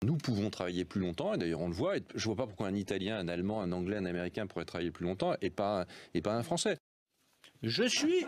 Nous pouvons travailler plus longtemps, et d'ailleurs on le voit, et je ne vois pas pourquoi un Italien, un Allemand, un Anglais, un Américain pourrait travailler plus longtemps et pas un Français. Je suis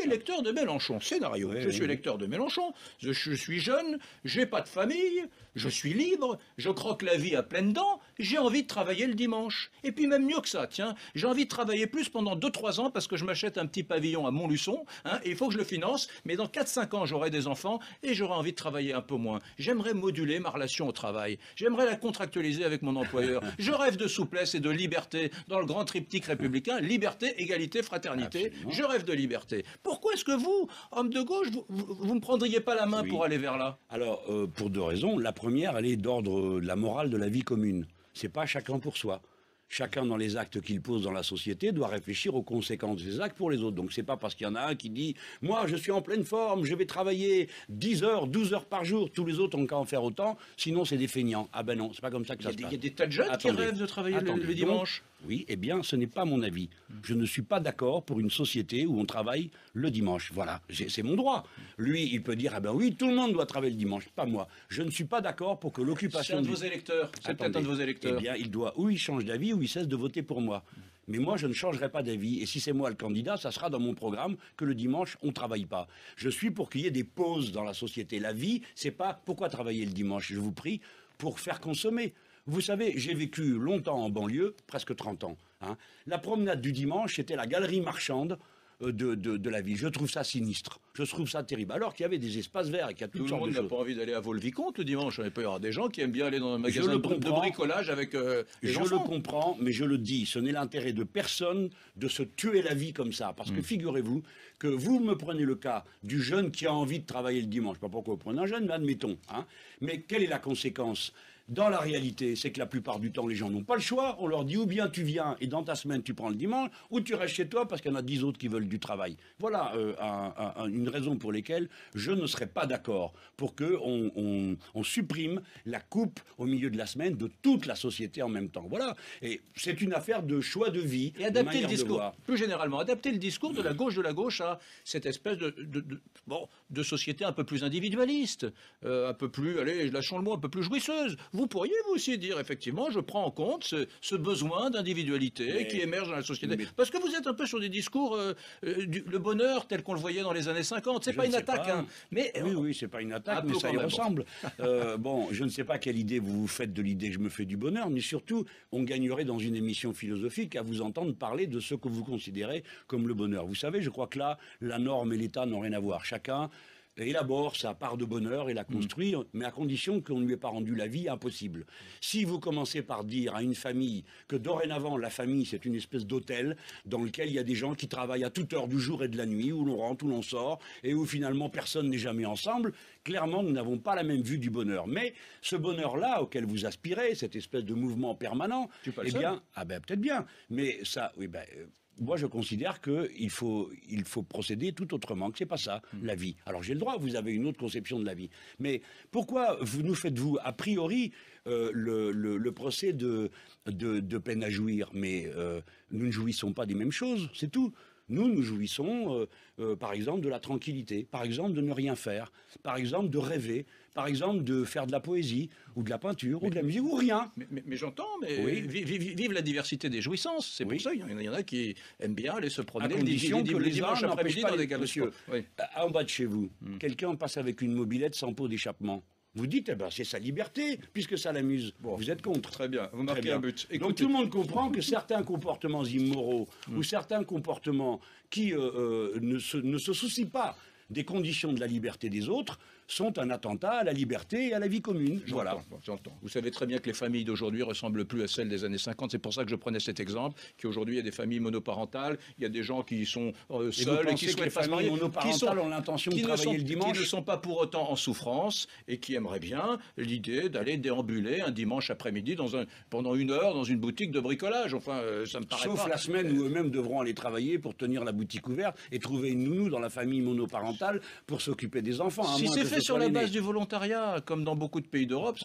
électeur de Mélenchon, scénario. Oui, Je suis oui. électeur de Mélenchon, je suis jeune, j'ai pas de famille, je suis libre, je croque la vie à pleines dents, j'ai envie de travailler le dimanche. Et puis même mieux que ça, tiens, j'ai envie de travailler plus pendant 2-3 ans parce que je m'achète un petit pavillon à Montluçon, hein, et il faut que je le finance, mais dans 4-5 ans j'aurai des enfants et j'aurai envie de travailler un peu moins. J'aimerais moduler ma relation au travail, j'aimerais la contractualiser avec mon employeur. Je rêve de souplesse et de liberté dans le grand triptyque républicain, liberté, égalité, fraternité. Absolument. Je rêve de liberté. Pourquoi est-ce que vous, homme de gauche, vous ne me prendriez pas la main Oui. pour aller vers là? Alors, pour deux raisons. La première, elle est d'ordre de la morale de la vie commune. C'est pas chacun pour soi. Chacun, dans les actes qu'il pose dans la société, doit réfléchir aux conséquences de ses actes pour les autres. Donc, c'est pas parce qu'il y en a un qui dit « Moi, je suis en pleine forme, je vais travailler 10 heures, 12 heures par jour. Tous les autres ont qu'à en faire autant. Sinon, c'est des feignants. » Ah ben non, c'est pas comme ça que ça se passe. Il y a des tas de jeunes qui Attendez. rêvent de travailler Attendez. le dimanche. Donc, oui, eh bien, ce n'est pas mon avis. Je ne suis pas d'accord pour une société où on travaille le dimanche. Voilà, c'est mon droit. Lui, il peut dire, ah ben oui, tout le monde doit travailler le dimanche, pas moi. Je ne suis pas d'accord pour que C'est l'occupation... un de vos électeurs. C'est peut-être un de Attendez. vos électeurs. Eh bien, il doit, ou il change d'avis, ou il cesse de voter pour moi. Mais moi, je ne changerai pas d'avis. Et si c'est moi le candidat, ça sera dans mon programme que le dimanche, on ne travaille pas. Je suis pour qu'il y ait des pauses dans la société. La vie, c'est pas pourquoi travailler le dimanche, je vous prie, pour faire consommer. Vous savez, j'ai vécu longtemps en banlieue, presque 30 ans. Hein. La promenade du dimanche, c'était la galerie marchande de la ville. Je trouve ça sinistre. Je trouve ça terrible. Alors qu'il y avait des espaces verts et qu'il y a Tout toutes le sortes monde de n'a choses. pas envie d'aller à Vaux-le-Vicomte le dimanche. Il peut y avoir des gens qui aiment bien aller dans un Je magasin le de comprends. bricolage avec les Je enfants. le comprends, mais je le dis, ce n'est l'intérêt de personne de se tuer la vie comme ça. Parce que figurez-vous que vous me prenez le cas du jeune qui a envie de travailler le dimanche. Pas pourquoi vous prenez un jeune, mais admettons. Hein. Mais quelle est la conséquence? Dans la réalité, c'est que la plupart du temps, les gens n'ont pas le choix. On leur dit ou bien tu viens et dans ta semaine, tu prends le dimanche, ou tu restes chez toi parce qu'il y en a 10 autres qui veulent du travail. Voilà une raison pour laquelle je ne serais pas d'accord pour qu'on on supprime la coupe au milieu de la semaine de toute la société en même temps. Voilà. Et c'est une affaire de choix de vie, Et de adapter le manière de discours, voir. plus généralement, adapter le discours de la gauche à cette espèce de société un peu plus individualiste, un peu plus, allez, lâchons le mot, un peu plus jouisseuse. Vous pourriez vous aussi dire, effectivement, je prends en compte ce besoin d'individualité qui émerge dans la société. Parce que vous êtes un peu sur des discours, le bonheur tel qu'on le voyait dans les années 50. C'est Je pas ne une sais attaque, pas. hein. Mais Oui, c'est pas une attaque, un mais peu ça quand y même, ressemble. Bon, je ne sais pas quelle idée vous vous faites de l'idée que je me fais du bonheur, mais surtout, on gagnerait dans une émission philosophique à vous entendre parler de ce que vous considérez comme le bonheur. Vous savez, je crois que là, la norme et l'État n'ont rien à voir. Chacun élabore sa part de bonheur et la construit, mais à condition qu'on ne lui ait pas rendu la vie impossible. Si vous commencez par dire à une famille que dorénavant, la famille, c'est une espèce d'hôtel dans lequel il y a des gens qui travaillent à toute heure du jour et de la nuit, où l'on rentre, où l'on sort, et où finalement personne n'est jamais ensemble, clairement, nous n'avons pas la même vue du bonheur. Mais ce bonheur-là auquel vous aspirez, cette espèce de mouvement permanent, Tu es pas le eh seul. bien, ah ben peut-être bien, mais ça, oui, ben... moi, je considère qu'il faut procéder tout autrement, que c'est pas ça, la vie. Alors, j'ai le droit, vous avez une autre conception de la vie. Mais pourquoi nous faites-vous, a priori, le procès de peine à jouir? Mais nous ne jouissons pas des mêmes choses, c'est tout. Nous jouissons, par exemple, de la tranquillité, par exemple, de ne rien faire, par exemple, de rêver, par exemple, de faire de la poésie, ou de la peinture, ou de la musique, ou rien. Mais j'entends, mais Oui. vive la diversité des jouissances. C'est Oui. pour ça, il y en a qui aiment bien aller se À promener condition que le les uns dimanche n'empêchent après-midi pas dans des les... galeries. Monsieur, Oui. en bas de chez vous, quelqu'un passe avec une mobilette sans pot d'échappement. Vous dites, eh ben, c'est sa liberté, puisque ça l'amuse. Vous êtes contre. Très bien, vous Très marquez bien. un but. Donc Écoutez, tout le monde comprend que certains comportements immoraux ou certains comportements qui ne se soucient pas des conditions de la liberté des autres sont un attentat à la liberté et à la vie commune. Voilà. J'entends. Vous savez très bien que les familles d'aujourd'hui ressemblent plus à celles des années 50. C'est pour ça que je prenais cet exemple, qu'aujourd'hui, il y a des familles monoparentales, il y a des gens qui sont seuls et qui que les souhaitent pas se familles marier, monoparentales ont l'intention de travailler le dimanche? qui ne sont pas pour autant en souffrance et qui aimeraient bien l'idée d'aller déambuler un dimanche après-midi pendant 1 heure dans une boutique de bricolage. Enfin, ça me paraît Sauf pas. la semaine où eux-mêmes devront aller travailler pour tenir la boutique ouverte et trouver une nounou dans la famille monoparentale pour s'occuper des enfants. à Si moins c'est que fait ce sur soit la l'aîné. base du volontariat, comme dans beaucoup de pays d'Europe,